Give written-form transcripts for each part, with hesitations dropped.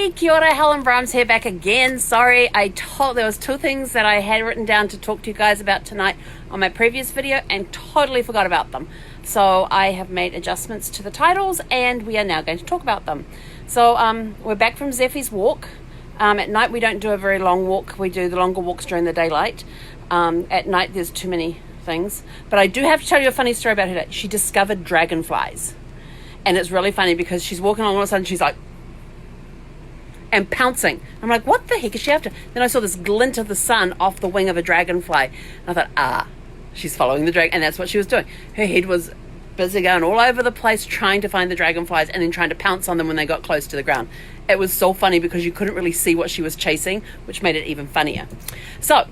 Hey, kia ora, Helen Brahms here, back again. Sorry, there was two things that I had written down to talk to you guys about tonight on my previous video and totally forgot about them. So I have made adjustments to the titles and we are now going to talk about them. So we're back from Zephy's walk. At night we don't do a very long walk. We do the longer walks during the daylight. At night there's too many things. But I do have to tell you a funny story about her. She discovered dragonflies. And it's really funny because she's walking along all of a sudden she's like, and pouncing. I'm like, what the heck is she after? Then I saw this glint of the sun off the wing of a dragonfly. And I thought, she's following the dragon. And that's what she was doing. Her head was busy going all over the place trying to find the dragonflies and then trying to pounce on them when they got close to the ground. It was so funny because you couldn't really see what she was chasing, which made it even funnier. So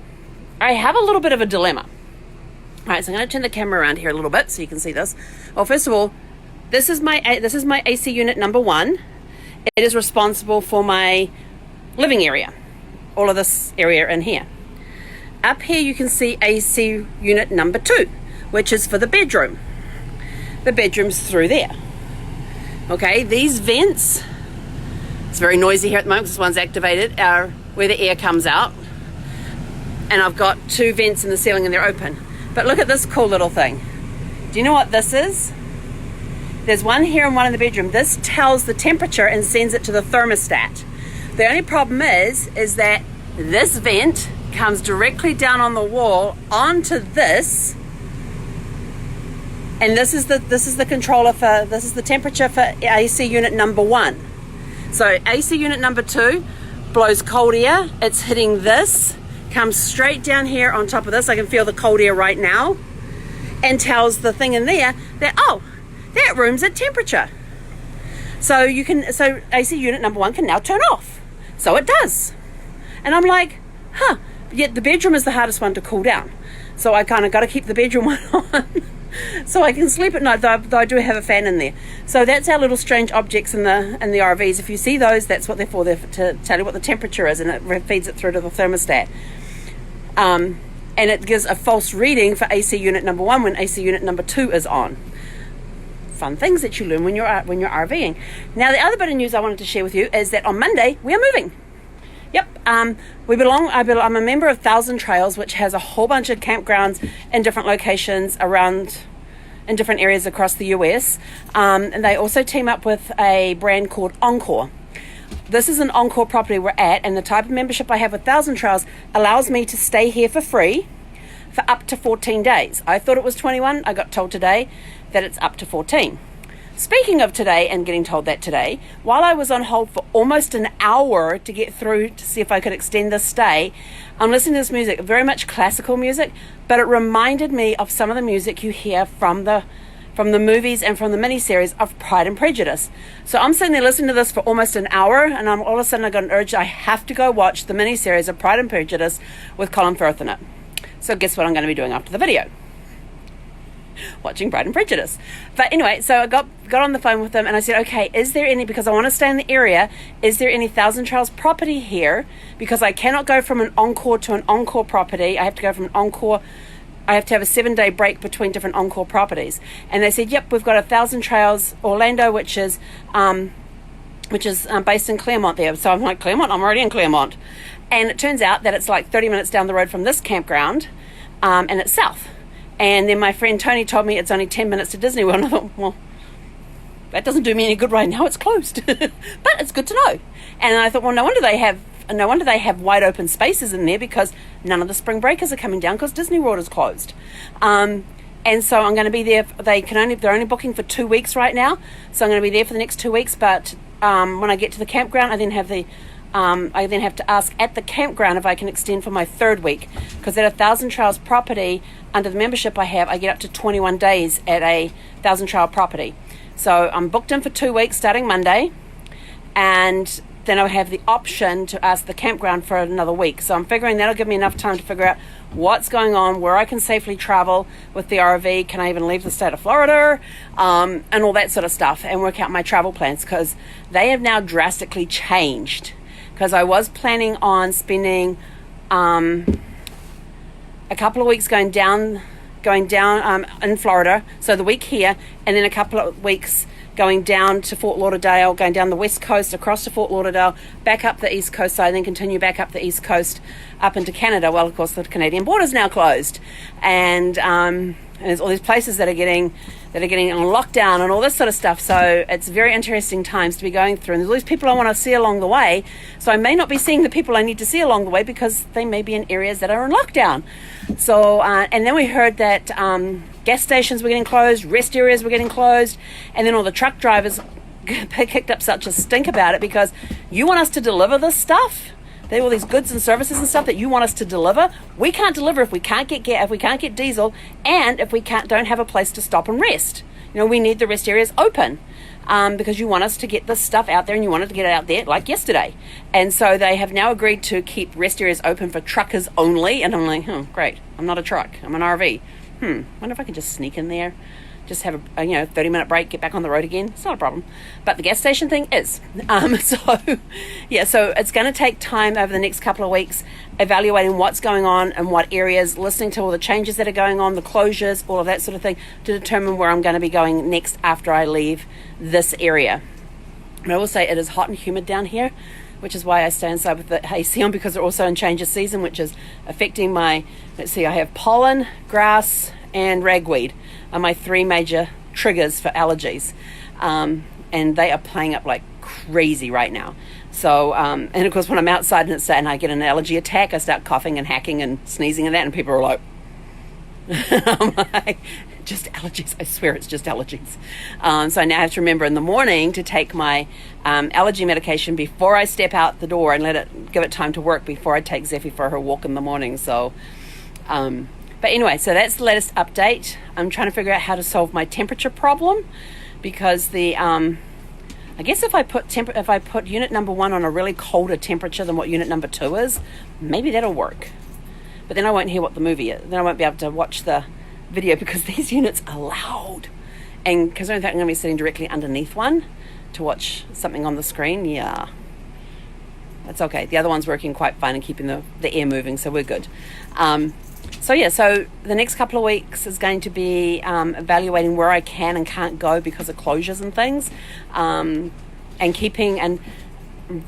I have a little bit of a dilemma. All right, so I'm going to turn the camera around here a little bit so you can see this. Well, first of all, this is my AC unit number 1. It is responsible for my living area, all of this area in here. Up here you can see AC unit number 2, which is for the bedroom. The bedroom's through there. Okay, these vents, it's very noisy here at the moment because this one's activated, are where the air comes out. And I've got 2 vents in the ceiling and they're open. But look at this cool little thing. Do you know what this is? There's one here and one in the bedroom. This tells the temperature and sends it to the thermostat. The only problem is that this vent comes directly down on the wall onto this, and this is the controller for, this is the temperature for AC unit number 1. So AC unit number 2 blows cold air. It's hitting this, comes straight down here on top of this. I can feel the cold air right now, and tells the thing in there that, that room's at temperature. So AC unit number 1 can now turn off. So it does. And I'm like, yet the bedroom is the hardest one to cool down. So I kind of got to keep the bedroom one on so I can sleep at night, though I do have a fan in there. So that's our little strange objects in the RVs. If you see those, that's what they're for. They're to tell you what the temperature is, and it feeds it through to the thermostat. And it gives a false reading for AC unit number 1 when AC unit number 2 is on. Fun things that you learn when you're RVing. Now, the other bit of news I wanted to share with you is that on Monday we are moving. Yep, I'm a member of Thousand Trails, which has a whole bunch of campgrounds in different locations around in different areas across the US. And they also team up with a brand called Encore. This is an Encore property we're at, and the type of membership I have with Thousand Trails allows me to stay here for free for up to 14 days. I thought it was 21. I got told today that it's up to 14. Speaking of today and getting told that today, while I was on hold for almost an hour to get through to see if I could extend this stay, I'm listening to this music, very much classical music, but it reminded me of some of the music you hear from the movies and from the miniseries of Pride and Prejudice. So I'm sitting there listening to this for almost an hour, and all of a sudden I got an urge, I have to go watch the miniseries of Pride and Prejudice with Colin Firth in it. So guess what I'm going to be doing after the video? Watching Pride and Prejudice. But anyway, so I got on the phone with them and I said, okay, is there any, because I want to stay in the area, is there any Thousand Trails property here? Because I cannot go from an Encore to an Encore property. I have to go from an Encore, I have to have a 7-day break between different Encore properties. And they said, yep, we've got a Thousand Trails Orlando, which is based in Claremont there. So I'm like, Claremont? I'm already in Claremont. And it turns out that it's like 30 minutes down the road from this campground, and it's south. And then my friend Tony told me it's only 10 minutes to Disney World. And I thought, well, that doesn't do me any good right now. It's closed. But it's good to know. And I thought, well, no wonder they have wide open spaces in there, because none of the spring breakers are coming down because Disney World is closed. And so I'm going to be there. They're only booking for 2 weeks right now. So I'm going to be there for the next 2 weeks. But when I get to the campground, I then have to ask at the campground if I can extend for my 3rd week, because at a Thousand Trails property, under the membership I have, I get up to 21 days at a Thousand Trail property. So I'm booked in for 2 weeks starting Monday, and then I'll have the option to ask the campground for another week. So I'm figuring that'll give me enough time to figure out what's going on, where I can safely travel with the RV, can I even leave the state of Florida, and all that sort of stuff, and work out my travel plans, because they have now drastically changed. Because I was planning on spending a couple of weeks going down in Florida, so the week here, and then a couple of weeks going down to Fort Lauderdale, going down the west coast, across to Fort Lauderdale, back up the east coast side, and then continue back up the east coast up into Canada. Well, of course, the Canadian border's now closed, and there's all these places that are getting on lockdown and all this sort of stuff. So it's very interesting times to be going through. And there's all these people I want to see along the way. So I may not be seeing the people I need to see along the way because they may be in areas that are in lockdown. So and then we heard that gas stations were getting closed, rest areas were getting closed, and then all the truck drivers kicked up such a stink about it because you want us to deliver this stuff. They have all these goods and services and stuff that you want us to deliver. We can't deliver if we can't get gas, if we can't get diesel, and if we don't have a place to stop and rest. We need the rest areas open because you want us to get this stuff out there, and you want it to get it out there like yesterday. And so they have now agreed to keep rest areas open for truckers only. And I'm like, great. I'm not a truck. I'm an RV. Wonder if I can just sneak in there. Just have a 30-minute break, get back on the road again. It's not a problem. But the gas station thing is. So it's going to take time over the next couple of weeks evaluating what's going on and what areas, listening to all the changes that are going on, the closures, all of that sort of thing, to determine where I'm going to be going next after I leave this area. And I will say it is hot and humid down here, which is why I stay inside with the AC on, because they're also in change of season, which is affecting my, I have pollen, grass, and ragweed are my three major triggers for allergies. And they are playing up like crazy right now. So, and of course when I'm outside and I get an allergy attack, I start coughing and hacking and sneezing and that, and people are like, I'm like, just allergies. I swear it's just allergies. So now I have to remember in the morning to take my allergy medication before I step out the door and give it time to work before I take Zephy for her walk in the morning. So, but anyway, so that's the latest update. I'm trying to figure out how to solve my temperature problem because I guess if I put unit number 1 on a really colder temperature than what unit number 2 is, maybe that'll work. But then I won't hear what the movie is. Then I won't be able to watch the video because these units are loud. And because I don't think I'm going to be sitting directly underneath one to watch something on the screen, yeah. That's okay. The other one's working quite fine and keeping the air moving, so we're good. So the next couple of weeks is going to be evaluating where I can and can't go because of closures and things, and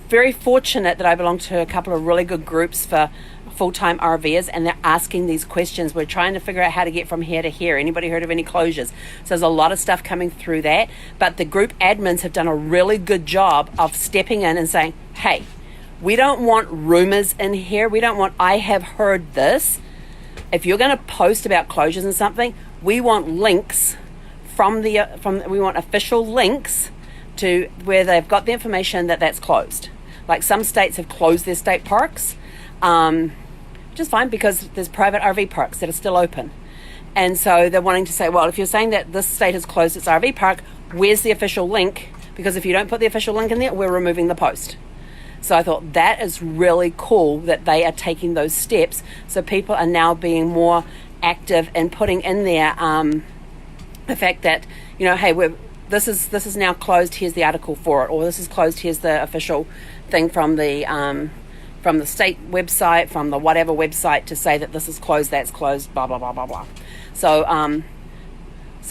very fortunate that I belong to a couple of really good groups for full-time RVers, and they're asking these questions. We're trying to figure out how to get from here to here. Anybody heard of any closures? So there's a lot of stuff coming through that, but the group admins have done a really good job of stepping in and saying, hey, we don't want rumors in here. We don't want, I have heard this. If you're going to post about closures and something, we want links we want official links to where they've got the information that that's closed. Like some states have closed their state parks, which is fine because there's private RV parks that are still open. And so they're wanting to say, well, if you're saying that this state has closed its RV park, where's the official link? Because if you don't put the official link in there, we're removing the post. So I thought that is really cool that they are taking those steps. So people are now being more active and putting in there the fact that, hey, this is now closed. Here's the article for it, or this is closed. Here's the official thing from the state website, from the whatever website to say that this is closed, that's closed, blah blah blah blah blah. So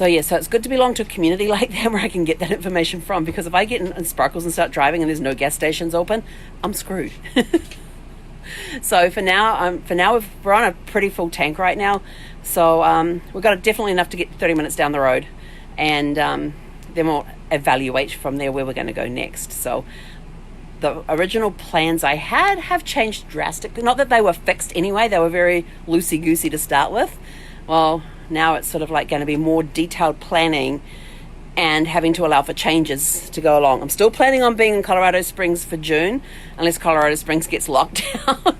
it's good to belong to a community like that where I can get that information from, because if I get in Sparkles and start driving and there's no gas stations open, I'm screwed. So for now we're on a pretty full tank right now. So we've got definitely enough to get 30 minutes down the road, and then we'll evaluate from there where we're going to go next. So the original plans I had have changed drastically. Not that they were fixed anyway, they were very loosey-goosey to start with. Well, now it's sort of like going to be more detailed planning and having to allow for changes to go along. I'm still planning on being in Colorado Springs for June, unless Colorado Springs gets locked down.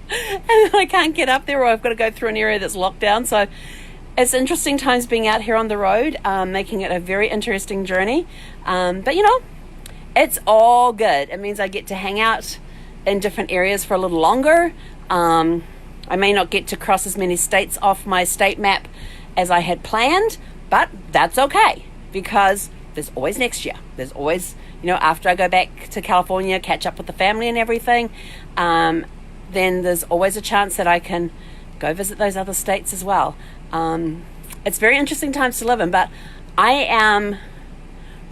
And I can't get up there, or I've got to go through an area that's locked down. So it's interesting times being out here on the road, making it a very interesting journey. But it's all good. It means I get to hang out in different areas for a little longer. I may not get to cross as many states off my state map as I had planned, but that's okay, because there's always next year. There's always, after I go back to California, catch up with the family and everything, then there's always a chance that I can go visit those other states as well. It's very interesting times to live in, but I am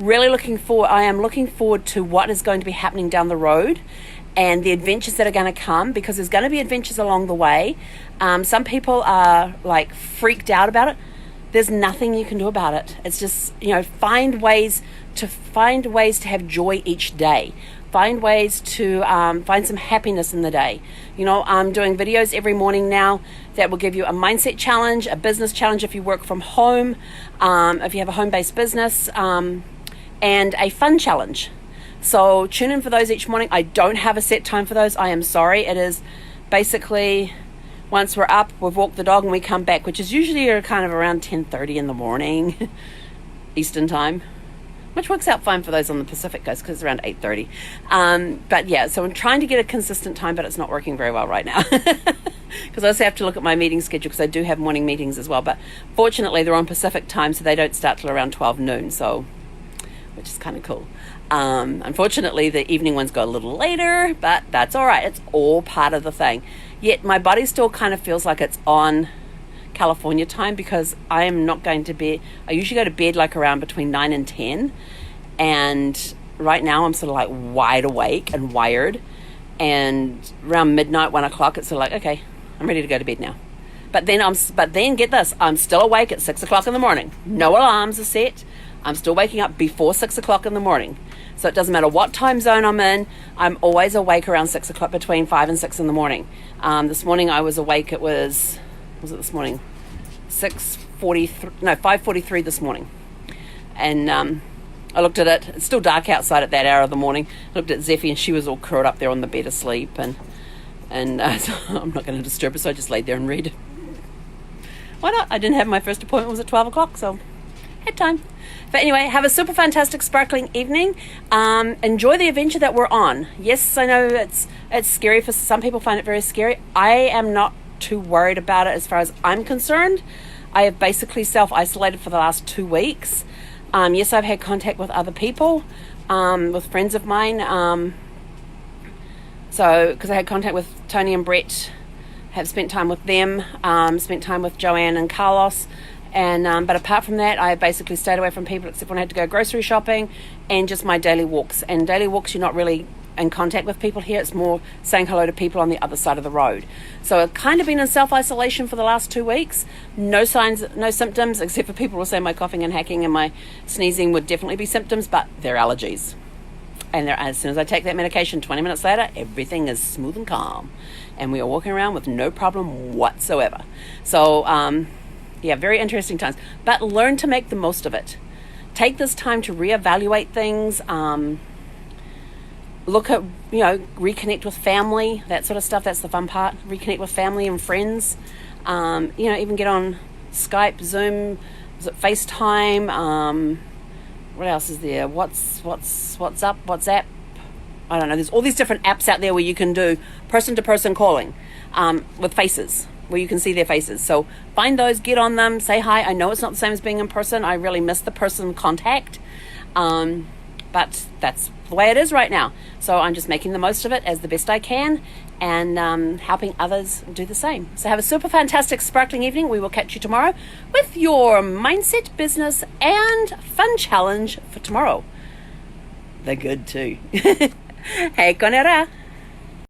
I am looking forward to what is going to be happening down the road and the adventures that are going to come, because there's going to be adventures along the way. Some people are like freaked out about it. There's nothing you can do about it. It's just, find ways to have joy each day. Find ways to find some happiness in the day. I'm doing videos every morning now that will give you a mindset challenge, a business challenge if you work from home, if you have a home-based business, and a fun challenge. So tune in for those each morning. I don't have a set time for those. I am sorry. It is basically once we're up, we've walked the dog and we come back, which is usually kind of around 10:30 in the morning, Eastern time, which works out fine for those on the Pacific Coast because it's around 8:30. But yeah, so I'm trying to get a consistent time, but it's not working very well right now because I also have to look at my meeting schedule because I do have morning meetings as well. But fortunately, they're on Pacific time, so they don't start till around 12 noon, so which is kind of cool. Unfortunately, the evening ones go a little later, but that's all right. It's all part of the thing. Yet my body still kind of feels like it's on California time because I am not going to bed. I usually go to bed like around between 9 and 10. And right now I'm sort of like wide awake and wired. And around midnight, 1 o'clock, it's sort of like, okay, I'm ready to go to bed now. But then get this, I'm still awake at 6 o'clock in the morning. No alarms are set. I'm still waking up before 6 o'clock in the morning. So it doesn't matter what time zone I'm in, I'm always awake around 6 o'clock, between 5 and 6 in the morning. This morning I was awake, was it this morning? 5:43 this morning. And I looked at it, it's still dark outside at that hour of the morning. I looked at Zephy and she was all curled up there on the bed asleep. And so I'm not going to disturb her, so I just laid there and read. Why not? I didn't have my first appointment, was at 12 o'clock, so had time. But anyway, have a super fantastic sparkling evening. Enjoy the adventure that we're on. Yes, I know it's scary. For some people find it very scary. I am not too worried about it as far as I'm concerned. I have basically self-isolated for the last 2 weeks. Yes, I've had contact with other people, with friends of mine. So, because I had contact with Tony and Brett, have spent time with them, spent time with Joanne and Carlos. And but apart from that, I basically stayed away from people except when I had to go grocery shopping and just my daily walks. And daily walks, you're not really in contact with people here. It's more saying hello to people on the other side of the road. So I've kind of been in self-isolation for the last 2 weeks. No signs, no symptoms, except for people will say my coughing and hacking and my sneezing would definitely be symptoms, but they're allergies. And as soon as I take that medication, 20 minutes later, everything is smooth and calm. And we are walking around with no problem whatsoever. So, yeah, very interesting times. But learn to make the most of it. Take this time to reevaluate things. Look at, reconnect with family, that sort of stuff. That's the fun part. Reconnect with family and friends. Even get on Skype, Zoom, FaceTime. What else is there? What's up? WhatsApp? I don't know. There's all these different apps out there where you can do person-to-person calling with faces, where you can see their faces. So find those, get on them, say hi. I know it's not the same as being in person. I really miss the person contact. But that's the way it is right now. So I'm just making the most of it as the best I can and helping others do the same. So have a super fantastic sparkling evening. We will catch you tomorrow with your mindset, business, and fun challenge for tomorrow. They're good too. Hey, konera.